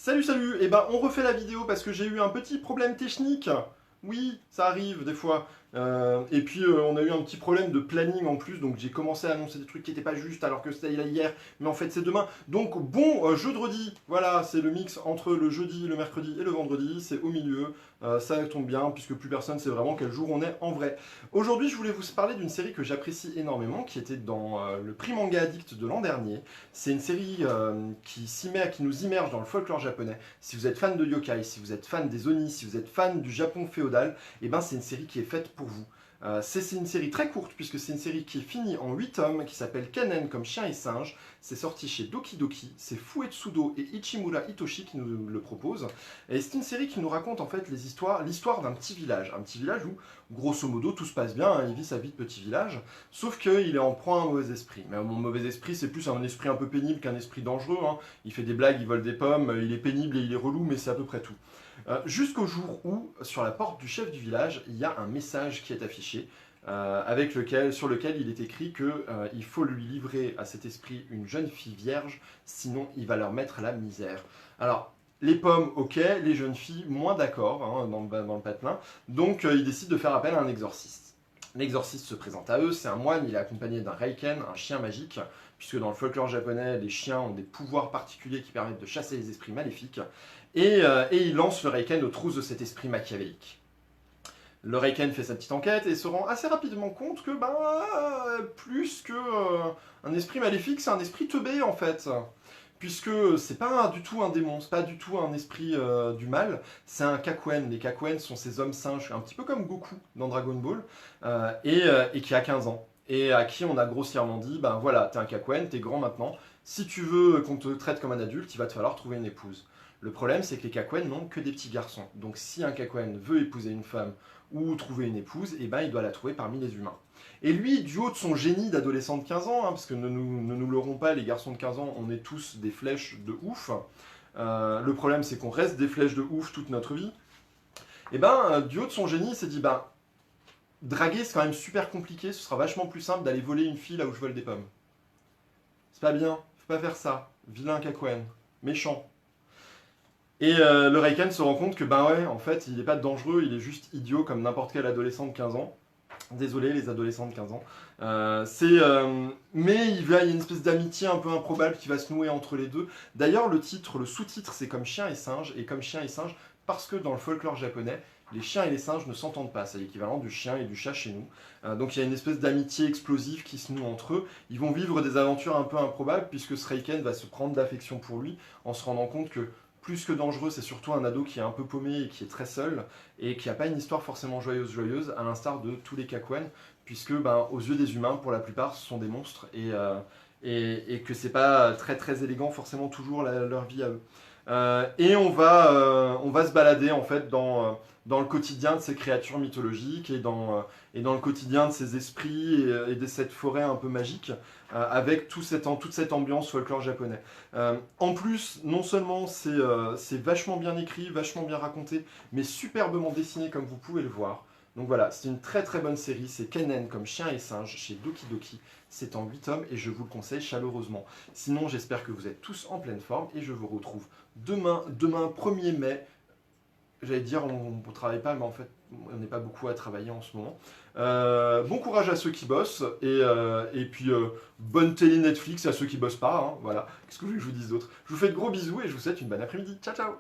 Salut, salut. Eh ben, on refait la vidéo parce que j'ai eu un petit problème technique. Oui, ça arrive des fois. Et puis, on a eu un petit problème de planning en plus, donc j'ai commencé à annoncer des trucs qui n'étaient pas justes alors que c'était hier, mais en fait c'est demain. Donc, bon jeudi, voilà, c'est le mix entre le jeudi, le mercredi et le vendredi, c'est au milieu. Ça tombe bien, puisque plus personne sait vraiment quel jour on est en vrai. Aujourd'hui, je voulais vous parler d'une série que j'apprécie énormément, qui était dans le prix Manga Addict de l'an dernier. C'est une série qui nous immerge dans le folklore japonais. Si vous êtes fan de yokai, si vous êtes fan des Oni, si vous êtes fan du Japon féodal, et ben c'est une série qui est faite pour vous. C'est une série très courte, puisque c'est une série qui est finie en 8 tomes, qui s'appelle Kanen comme chien et singe. C'est sorti chez Doki Doki, c'est Fuetsudo et Ichimura Hitoshi qui nous le proposent. Et c'est une série qui nous raconte en fait l'histoire d'un petit village. Un petit village où, grosso modo, tout se passe bien, hein, il vit sa vie de petit village, sauf qu'il est en proie à un mauvais esprit. Mais mon mauvais esprit, c'est plus un esprit un peu pénible qu'un esprit dangereux. Hein. Il fait des blagues, il vole des pommes, il est pénible et il est relou, mais c'est à peu près tout. Jusqu'au jour où, sur la porte du chef du village, il y a un message qui est affiché, sur lequel il est écrit qu'il faut lui livrer à cet esprit une jeune fille vierge, sinon il va leur mettre la misère. Alors, les pommes, ok, les jeunes filles, moins d'accord, hein, dans le patelin, donc ils décident de faire appel à un exorciste. L'exorciste se présente à eux, c'est un moine, il est accompagné d'un reiken, un chien magique, puisque dans le folklore japonais, les chiens ont des pouvoirs particuliers qui permettent de chasser les esprits maléfiques, et il lance le reiken aux trousses de cet esprit machiavélique. Le reiken fait sa petite enquête et se rend assez rapidement compte que, plus que un esprit maléfique, c'est un esprit teubé en fait. Puisque c'est pas du tout un démon, c'est pas du tout un esprit du mal, c'est un Kakuen. Les Kakuen sont ces hommes singes, un petit peu comme Goku dans Dragon Ball, et qui a 15 ans. Et à qui on a grossièrement dit, ben voilà, t'es un Kakuen, t'es grand maintenant, si tu veux qu'on te traite comme un adulte, il va te falloir trouver une épouse. Le problème, c'est que les Kakuen n'ont que des petits garçons. Donc si un Kakuen veut épouser une femme ou trouver une épouse, eh ben, il doit la trouver parmi les humains. Et lui, du haut de son génie d'adolescent de 15 ans, hein, parce que ne nous leurrons pas, les garçons de 15 ans, on est tous des flèches de ouf. Le problème, c'est qu'on reste des flèches de ouf toute notre vie. Et ben, du haut de son génie, il s'est dit, draguer, c'est quand même super compliqué, ce sera vachement plus simple d'aller voler une fille là où je vole des pommes. C'est pas bien, faut pas faire ça. Vilain Kakuen, méchant. Et le Reiken se rend compte que, en fait, il est pas dangereux, il est juste idiot comme n'importe quel adolescent de 15 ans. Désolé les adolescents de 15 ans. Mais il y a une espèce d'amitié un peu improbable qui va se nouer entre les deux. D'ailleurs, le sous-titre, c'est comme chien et comme chien et singe, parce que dans le folklore japonais, les chiens et les singes ne s'entendent pas. C'est l'équivalent du chien et du chat chez nous. Donc il y a une espèce d'amitié explosive qui se noue entre eux. Ils vont vivre des aventures un peu improbables, puisque ce Reiken va se prendre d'affection pour lui, en se rendant compte que plus que dangereux, c'est surtout un ado qui est un peu paumé et qui est très seul, et qui n'a pas une histoire forcément joyeuse, à l'instar de tous les Kakuen, puisque aux yeux des humains, pour la plupart, ce sont des monstres, et que c'est pas très très élégant forcément toujours leur vie à eux. Et on va se balader en fait dans le quotidien de ces créatures mythologiques et dans le quotidien de ces esprits et de cette forêt un peu magique avec toute cette ambiance folklore japonais. En plus, non seulement c'est vachement bien écrit, vachement bien raconté, mais superbement dessiné comme vous pouvez le voir. Donc voilà, c'est une très très bonne série, c'est Kanen comme chien et singe chez Doki Doki. C'est en 8 tomes et je vous le conseille chaleureusement. Sinon, j'espère que vous êtes tous en pleine forme et je vous retrouve demain 1er mai. J'allais dire on ne travaille pas, mais en fait on n'est pas beaucoup à travailler en ce moment. Bon courage à ceux qui bossent et puis bonne télé Netflix à ceux qui bossent pas. Hein, voilà, qu'est-ce que je vous dise d'autre? Je vous fais de gros bisous et je vous souhaite une bonne après-midi. Ciao ciao.